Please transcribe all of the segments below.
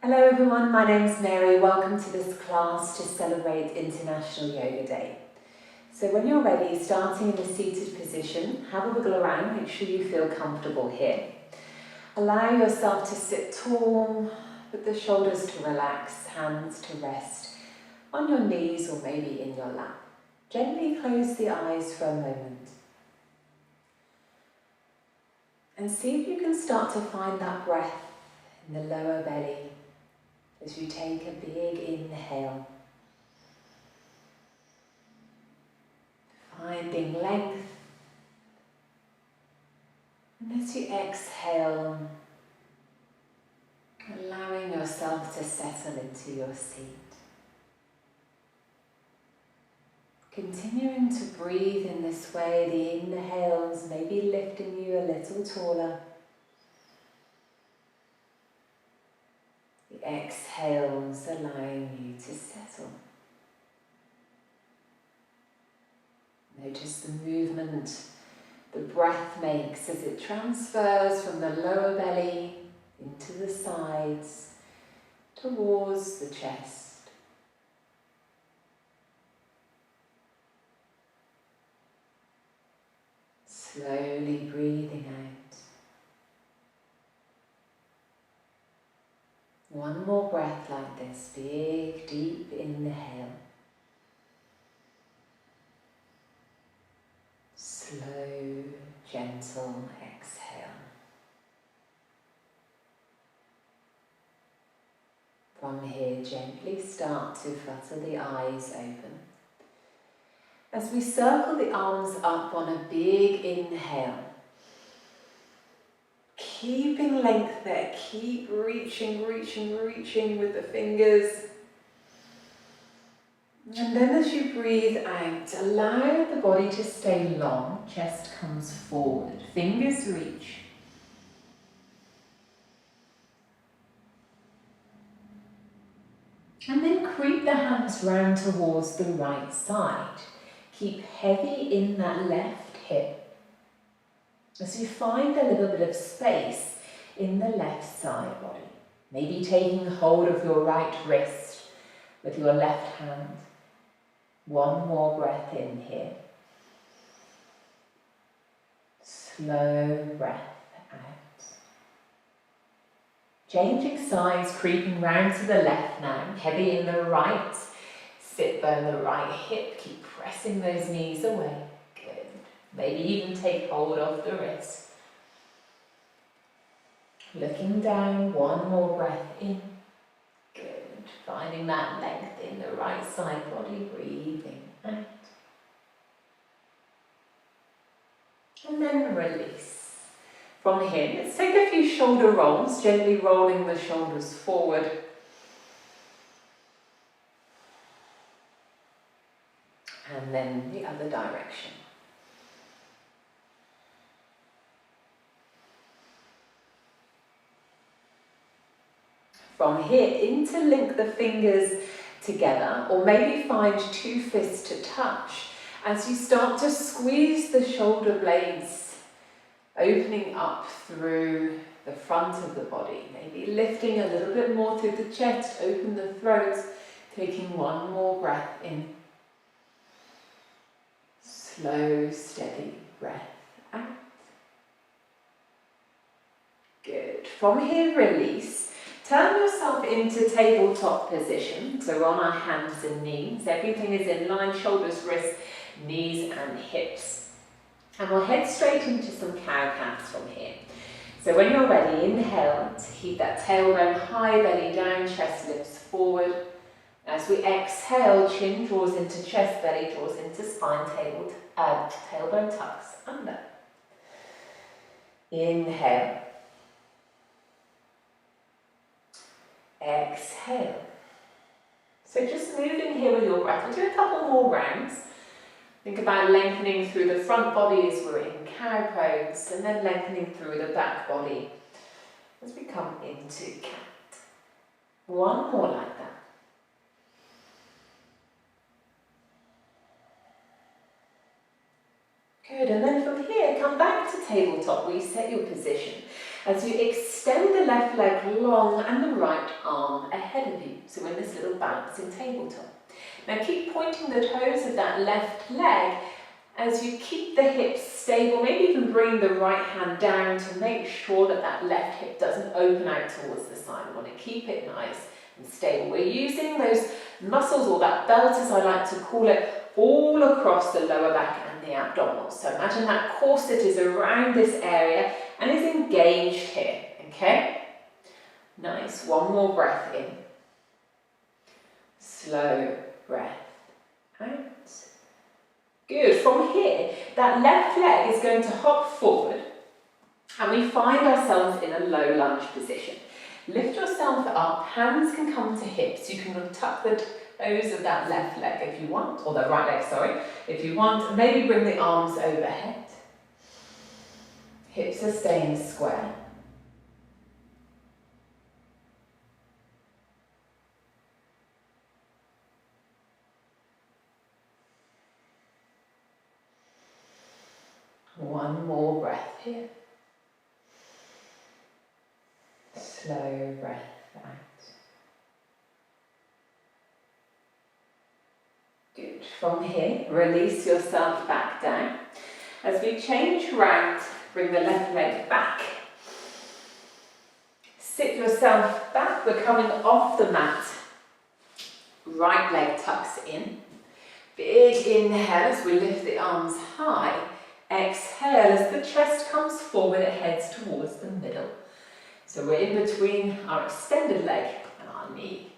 Hello everyone, my name's Mary. Welcome to this class to celebrate International Yoga Day. So when you're ready, starting in a seated position, have a wiggle around, make sure you feel comfortable here. Allow yourself to sit tall, with the shoulders to relax, hands to rest on your knees or maybe in your lap. Gently close the eyes for a moment. And see if you can start to find that breath in the lower belly as you take a big inhale. Finding length. And as you exhale, allowing yourself to settle into your seat. Continuing to breathe in this way, the inhales maybe lifting you a little taller. The exhales allowing you to settle. Notice the movement the breath makes as it transfers from the lower belly into the sides towards the chest. Slowly breathing out. One more breath like this, big, deep inhale. Slow, gentle exhale. From here, gently start to flutter the eyes open. As we circle the arms up on a big inhale, keeping length there, keep reaching with the fingers. And then as you breathe out, allow the body to stay long, chest comes forward, fingers reach. And then creep the hands round towards the right side. Keep heavy in that left hip. As you find a little bit of space in the left side body. Maybe taking hold of your right wrist with your left hand. One more breath in here. Slow breath out. Changing sides, creeping round to the left now. Heavy in the right. Sit bone the right hip. Keep pressing those knees away. Good. Maybe even take hold of the wrist. Looking down, one more breath in. Good. Finding that length in the right side body, breathing out. And then release. From here, let's take a few shoulder rolls, gently rolling the shoulders forward. And then the other direction. From here, interlink the fingers together, or maybe find two fists to touch as you start to squeeze the shoulder blades, opening up through the front of the body, maybe lifting a little bit more through the chest, open the throat, taking one more breath in. Slow, steady breath out. Good. From here, release. Turn yourself into tabletop position. So we're on our hands and knees. Everything is in line, shoulders, wrists, knees and hips. And we'll head straight into some cow-cats from here. So when you're ready, inhale to keep that tailbone high, belly down, chest lifts forward. As we exhale, chin draws into chest, belly draws into spine, tailbone tucks under. Inhale. Exhale. So just moving here with your breath. We'll do a couple more rounds. Think about lengthening through the front body as we're in cow pose, and then lengthening through the back body as we come into cat. One more like that. Good, and then from here, come back to tabletop, reset your position. as you extend the left leg long and the right arm ahead of you. So in this little balancing tabletop. Now keep pointing the toes of that left leg as you keep the hips stable, maybe even bring the right hand down to make sure that that left hip doesn't open out towards the side. We want to keep it nice and stable. We're using those muscles, or that belt as I like to call it, all across the lower back and the abdominals. So imagine that corset is around this area and is engaged here, okay? Nice, one more breath in. Slow breath out. Good. From here, that left leg is going to hop forward and we find ourselves in a low lunge position. Lift yourself up, hands can come to hips. You can tuck the toes of that left leg if you want, or the right leg, sorry, if you want. And maybe bring the arms overhead. Hips are staying square. One more breath here. Slow breath out. Good. From here, release yourself back down. As we change round, bring the left leg back. Sit yourself back. We're coming off the mat. Right leg tucks in. Big inhale as we lift the arms high. Exhale as the chest comes forward, it heads towards the middle. So we're in between our extended leg and our knee.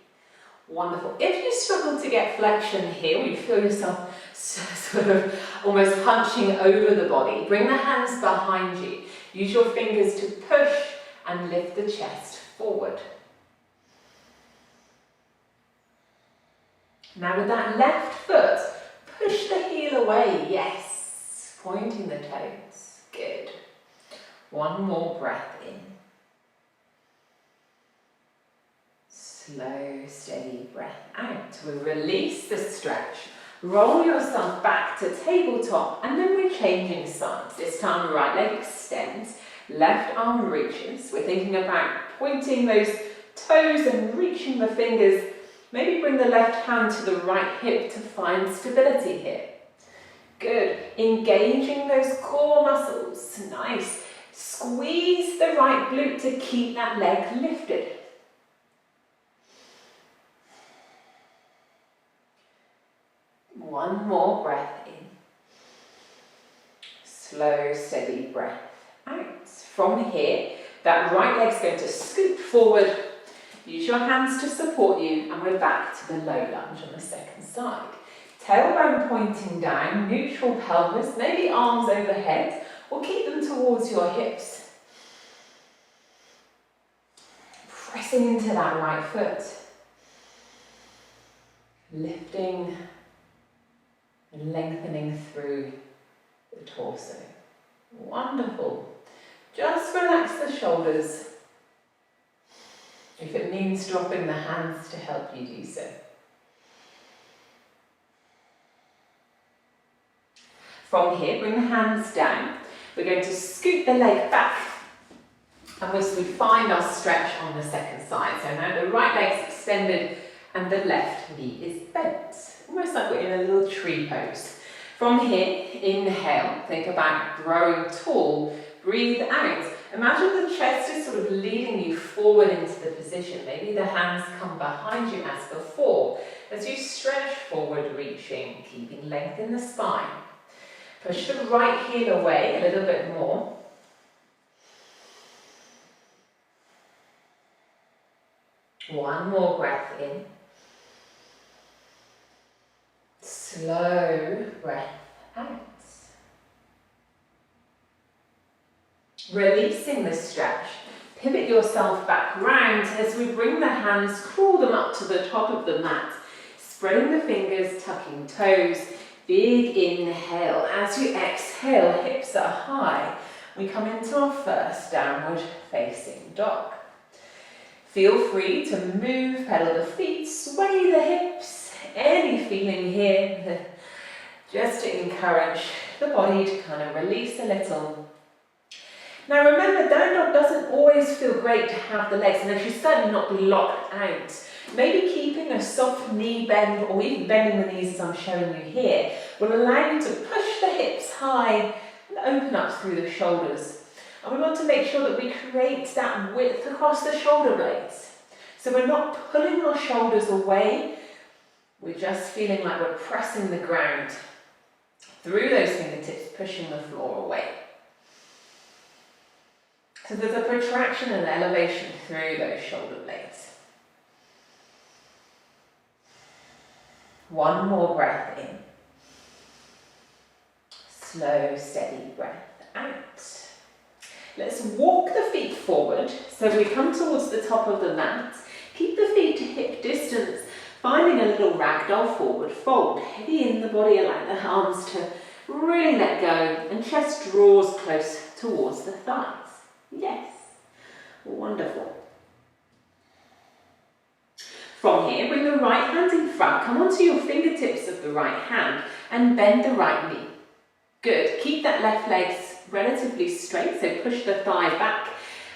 Wonderful. If you struggle to get flexion here, or you feel yourself sort of almost hunching over the body, bring the hands behind you. Use your fingers to push and lift the chest forward. Now with that left foot, push the heel away. Yes. Pointing the toes. Good. One more breath in. Slow, steady breath out. We release the stretch. Roll yourself back to tabletop, and then we're changing sides. This time, right leg extends, left arm reaches. We're thinking about pointing those toes and reaching the fingers. Maybe bring the left hand to the right hip to find stability here. Good. Engaging those core muscles. Nice. Squeeze the right glute to keep that leg lifted. One more breath in. Slow, steady breath out. From here, that right leg's going to scoot forward. Use your hands to support you, and we're back to the low lunge on the second side. Tailbone pointing down, neutral pelvis, maybe arms overhead, or keep them towards your hips. Pressing into that right foot. Lifting and lengthening through the torso. Wonderful. Just relax the shoulders. If it means dropping the hands to help you do so. From here, bring the hands down. We're going to scoot the leg back. And we find our stretch on the second side. So now the right leg's extended and the left knee is bent. Almost like we're in a little tree pose. From here, inhale. Think about growing tall. Breathe out. Imagine the chest is sort of leading you forward into the position. Maybe the hands come behind you as before. As you stretch forward, reaching, keeping length in the spine. Push the right heel away a little bit more. One more breath in. Slow breath out. Releasing the stretch. Pivot yourself back round as we bring the hands, crawl them up to the top of the mat. Spreading the fingers, tucking toes. Big inhale. As you exhale, hips are high. We come into our first downward facing dog. Feel free to move, pedal the feet, sway the hips. Any feeling here, just to encourage the body to kind of release a little. Now remember, down dog doesn't always feel great to have the legs, and they should certainly not be locked out. Maybe keeping a soft knee bend, or even bending the knees as I'm showing you here, will allow you to push the hips high and open up through the shoulders. And we want to make sure that we create that width across the shoulder blades. So we're not pulling our shoulders away, we're just feeling like we're pressing the ground through those fingertips, pushing the floor away. So there's a protraction and elevation through those shoulder blades. One more breath in. Slow, steady breath out. Let's walk the feet forward. So we come towards the top of the mat. Keep the feet to hip distance, finding a little ragdoll forward fold. Heavy in the body, allow the arms to really let go, and chest draws close towards the thighs. Yes, wonderful. From here, bring the right hand in front, come onto your fingertips of the right hand and bend the right knee. Good, keep that left leg relatively straight, so push the thigh back.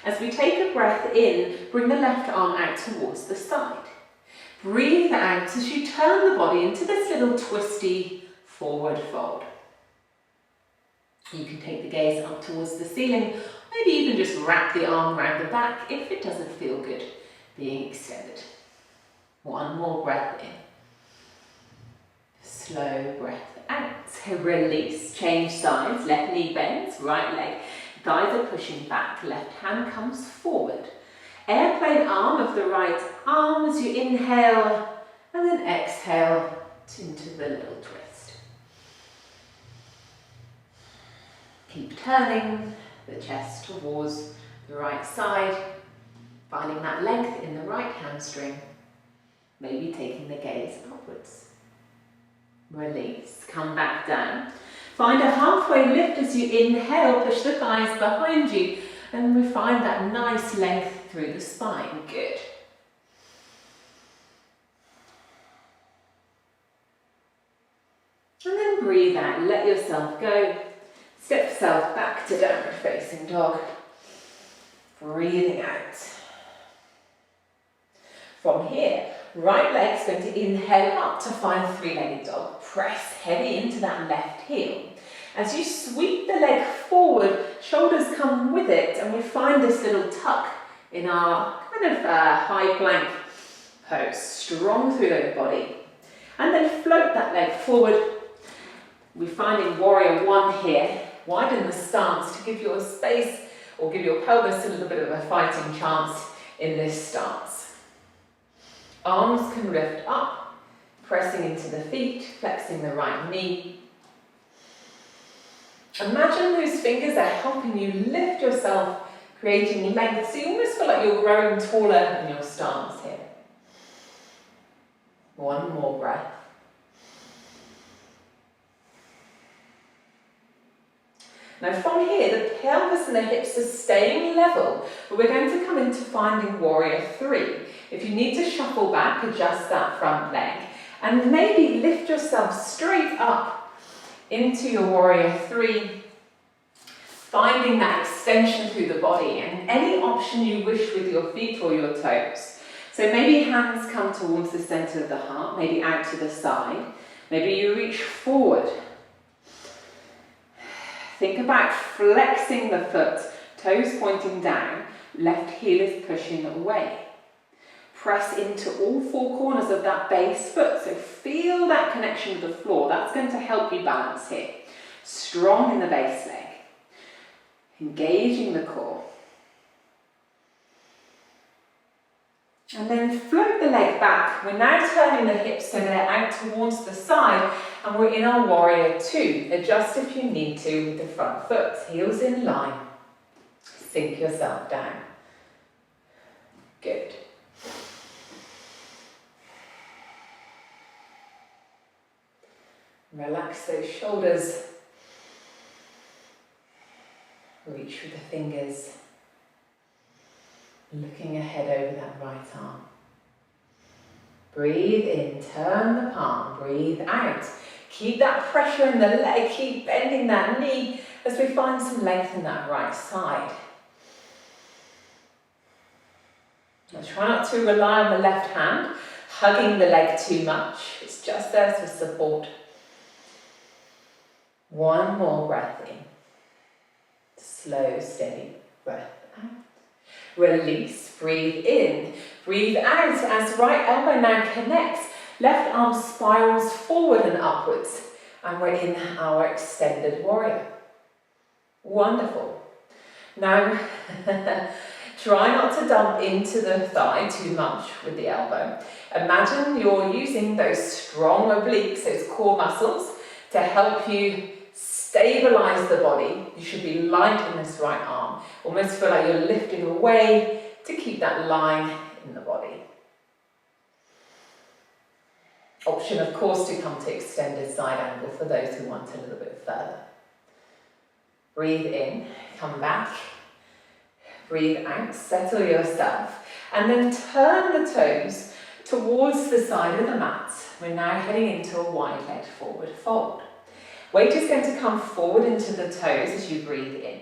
As we take a breath in, bring the left arm out towards the side. Breathe out as you turn the body into this little twisty forward fold. You can take the gaze up towards the ceiling, maybe even just wrap the arm around the back if it doesn't feel good being extended. One more breath in. Slow breath out. Release, change sides, left knee bends, right leg, thighs are pushing back, left hand comes forward. Airplane arm of the right arm as you inhale and then exhale into the little twist. Keep turning the chest towards the right side, finding that length in the right hamstring, maybe taking the gaze upwards. Release, come back down. Find a halfway lift as you inhale, push the thighs behind you, and we find that nice length through the spine. Good. And then breathe out, let yourself go. Step yourself back to downward facing dog. Breathing out. From here, right leg's going to inhale up to find three-legged dog. Press heavy into that left heel. As you sweep the leg forward, shoulders come with it, and we find this little tuck in our kind of high plank pose. Strong through the body. And then float that leg forward. We're finding warrior one here. Widen the stance to give your space, or give your pelvis a little bit of a fighting chance in this stance. Arms can lift up, pressing into the feet, flexing the right knee. Imagine those fingers are helping you lift yourself, creating length, so you almost feel like you're growing taller in your stance here. One more breath. Now from here, the pelvis and the hips are staying level, but we're going to come into finding warrior three. If you need to shuffle back, adjust that front leg, and maybe lift yourself straight up into your warrior three, finding that extension through the body, and any option you wish with your feet or your toes. So maybe hands come towards the center of the heart, maybe out to the side, maybe you reach forward. Think about flexing the foot, toes pointing down, left heel is pushing away. Press into all four corners of that base foot, so feel that connection with the floor. That's going to help you balance here. Strong in the base leg. Engaging the core. And then float the leg back. We're now turning the hips so they're out towards the side, and we're in our warrior two. Adjust if you need to with the front foot. Heels in line. Sink yourself down. Good. Relax those shoulders. Reach with the fingers. Looking ahead over that right arm. Breathe in, turn the palm, breathe out. Keep that pressure in the leg, keep bending that knee as we find some length in that right side. Now try not to rely on the left hand, hugging the leg too much. It's just there for support. One more breath in. Slow, steady breath out. Release, breathe in, breathe out as right elbow now connects. Left arm spirals forward and upwards. And we're in our extended warrior. Wonderful. Now, try not to dump into the thigh too much with the elbow. Imagine you're using those strong obliques, those core muscles, to help you stabilize the body. You should be light in this right arm. Almost feel like you're lifting away to keep that line in the body. Option, of course, to come to extended side angle for those who want a little bit further. Breathe in, come back. Breathe out, settle yourself. And then turn the toes towards the side of the mat. We're now heading into a wide-legged forward fold. Weight is going to come forward into the toes as you breathe in.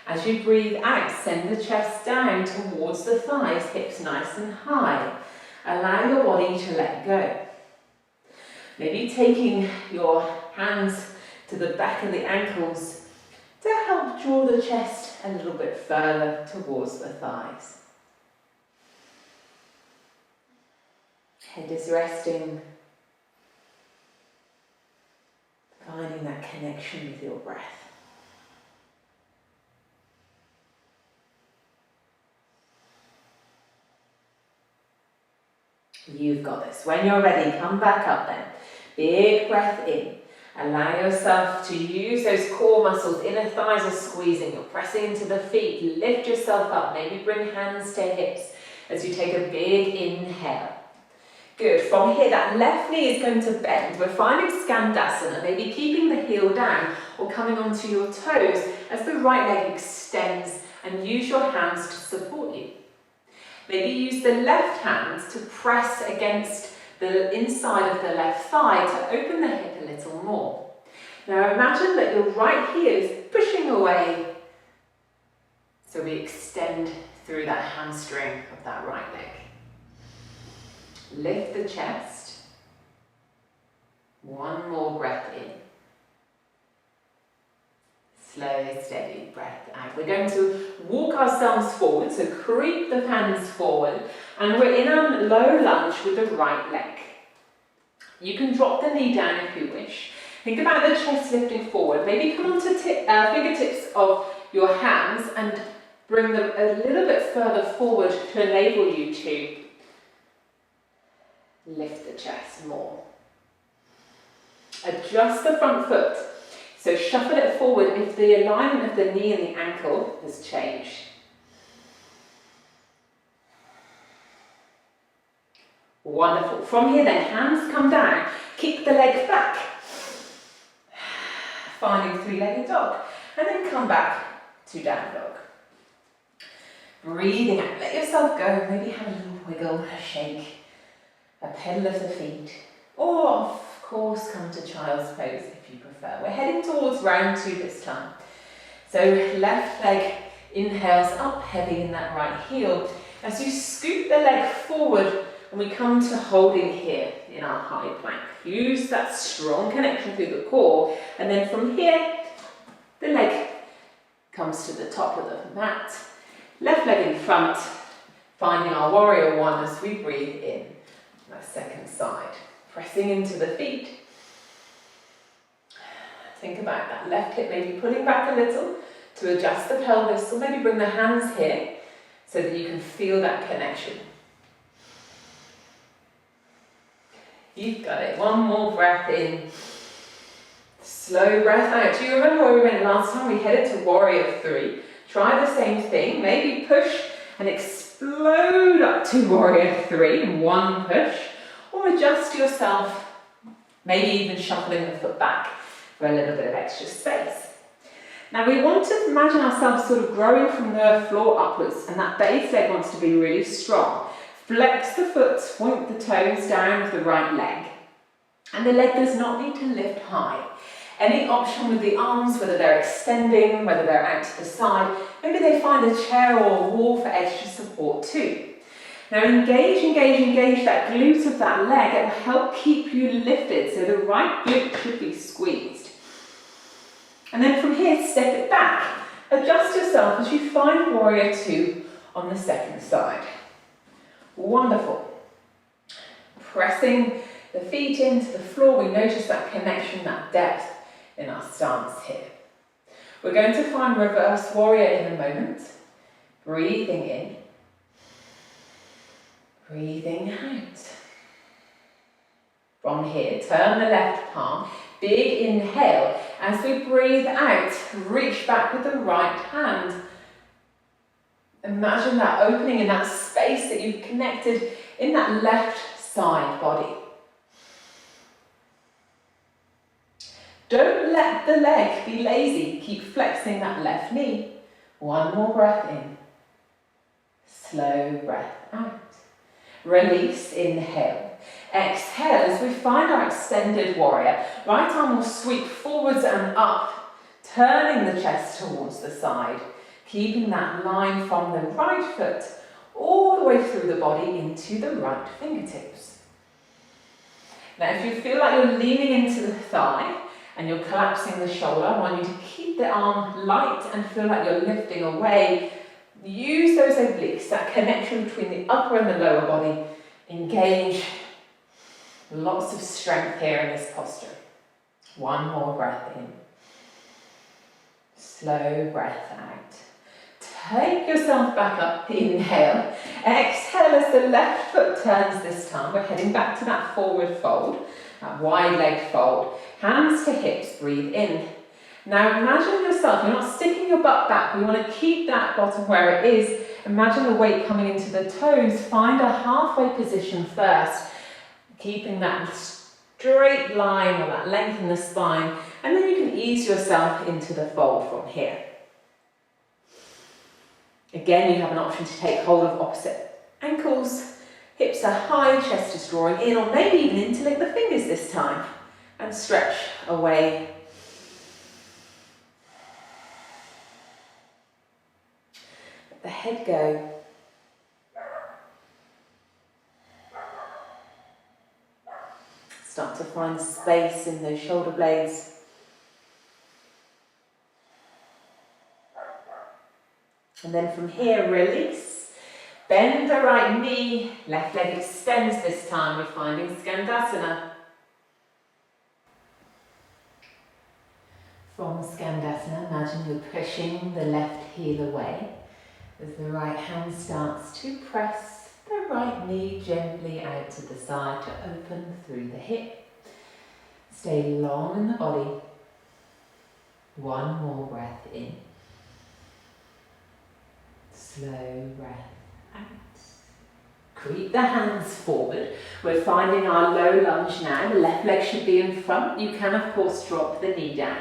As you breathe out, send the chest down towards the thighs, hips nice and high. Allow your body to let go. Maybe taking your hands to the back of the ankles to help draw the chest a little bit further towards the thighs. Head is resting, finding that connection with your breath. You've got this. When you're ready, come back up then. Big breath in. Allow yourself to use those core muscles. Inner thighs are squeezing. You're pressing into the feet. Lift yourself up. Maybe bring hands to hips as you take a big inhale. Good. From here, that left knee is going to bend. We're finding Skandasana, maybe keeping the heel down or coming onto your toes as the right leg extends, and use your hands to support you. Maybe use the left hand to press against the inside of the left thigh to open the hip a little more. Now imagine that your right heel is pushing away, so we extend through that hamstring of that right leg. Lift the chest. One more breath in. Slow, steady breath out. We're going to walk ourselves forward, so creep the hands forward, and we're in a low lunge with the right leg. You can drop the knee down if you wish. Think about the chest lifting forward. Maybe come onto fingertips of your hands and bring them a little bit further forward to enable you to lift the chest more. Adjust the front foot. So shuffle it forward if the alignment of the knee and the ankle has changed. Wonderful. From here then, hands come down. Kick the leg back. Finding three-legged dog. And then come back to down dog. Breathing out. Let yourself go. Maybe have a little wiggle, a shake, a pedal of the feet. Or, of course, come to child's pose if you prefer. We're heading towards round 2 this time. So left leg inhales up, heavy in that right heel. As you scoot the leg forward, and we come to holding here in our high plank. Use that strong connection through the core, and then from here, the leg comes to the top of the mat. Left leg in front, finding our warrior one as we breathe in. That second side. Pressing into the feet. Think about that left hip maybe pulling back a little to adjust the pelvis, or maybe bring the hands here so that you can feel that connection. You've got it. One more breath in. Slow breath out. Do you remember where we went last time? We headed to warrior 3. Try the same thing. Maybe push and explode up to warrior 3 in one push. Or adjust yourself, maybe even shuffling the foot back for a little bit of extra space. Now we want to imagine ourselves sort of growing from the floor upwards, and that base leg wants to be really strong. Flex the foot, point the toes down with the right leg. And the leg does not need to lift high. Any option with the arms, whether they're extending, whether they're out to the side, maybe they find a chair or a wall for extra support too. Now engage that glute of that leg. It will help keep you lifted, so the right glute should be squeezed. And then from here, step it back. Adjust yourself as you find warrior two on the second side. Wonderful. Pressing the feet into the floor, we notice that connection, that depth in our stance here. We're going to find reverse warrior in a moment. Breathing in, breathing out. From here, turn the left palm, big inhale. As we breathe out, reach back with the right hand. Imagine that opening in that space that you've connected in that left side body. Don't let the leg be lazy. Keep flexing that left knee. One more breath in. Slow breath out. Release, inhale. Exhale as we find our extended warrior. Right arm will sweep forwards and up, turning the chest towards the side, keeping that line from the right foot all the way through the body into the right fingertips. Now if you feel like you're leaning into the thigh and you're collapsing the shoulder, I want you to keep the arm light and feel like you're lifting away. Use those obliques, that connection between the upper and the lower body. Engage. Lots of strength here in this posture. One more breath in. Slow breath out. Take yourself back up. Inhale. Exhale as the left foot turns this time. We're heading back to that forward fold, that wide leg fold. Hands to hips. Breathe in. Now imagine yourself, you're not sticking your butt back, we want to keep that bottom where it is. Imagine the weight coming into the toes. Find a halfway position first, keeping that straight line or that length in the spine, and then you can ease yourself into the fold from here. Again, you have an option to take hold of opposite ankles, hips are high, chest is drawing in, or maybe even interlink the fingers this time, and stretch away. The head go. Start to find space in those shoulder blades. And then from here, release. Bend the right knee, left leg extends this time. We're finding Skandasana. From Skandasana, imagine you're pushing the left heel away as the right hand starts to press the right knee gently out to the side to open through the hip. Stay long in the body. One more breath in. Slow breath out. Creep the hands forward. We're finding our low lunge now. The left leg should be in front. You can of course drop the knee down.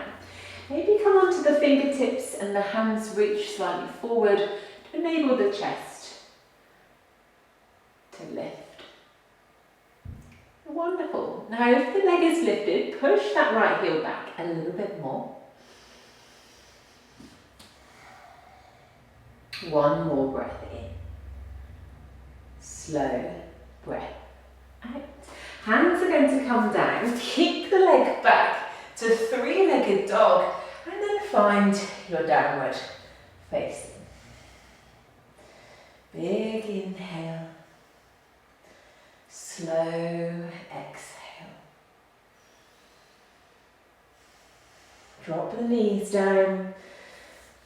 Maybe come onto the fingertips and the hands reach slightly forward to enable the chest to lift. Wonderful. Now if the leg is lifted, push that right heel back a little bit more. One more breath in. Slow breath out. Hands are going to come down. Kick the leg back to three-legged dog and then find your downward facing. Big inhale. Slow exhale. Drop the knees down.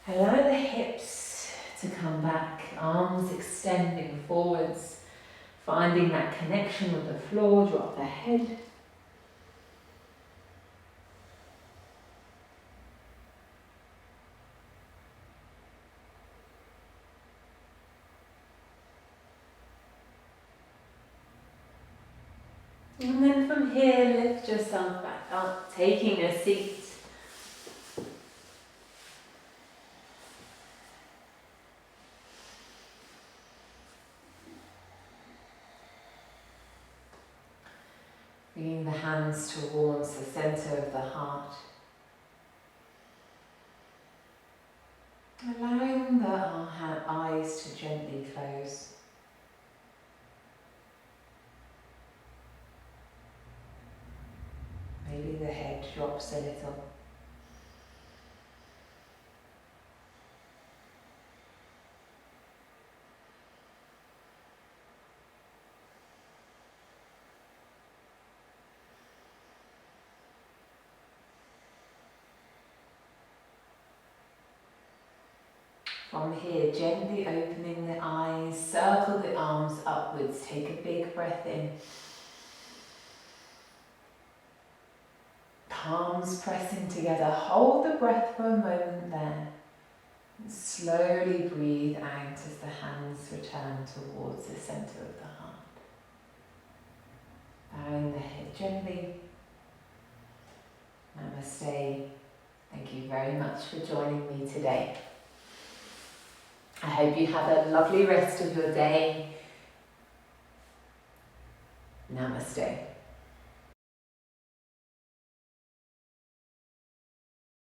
Allow the hips to come back, arms extending forwards, finding that connection with the floor. Drop the head. And then from here, lift yourself back up, taking a seat. Bringing the hands towards the center of the heart. gently close. Maybe the head drops a little. From here, gently opening the eyes, circle the arms upwards, take a big breath in. Palms pressing together, hold the breath for a moment there. And slowly breathe out as the hands return towards the centre of the heart. Bowing the head gently. Namaste. Thank you very much for joining me today. I hope you have a lovely rest of your day. Namaste.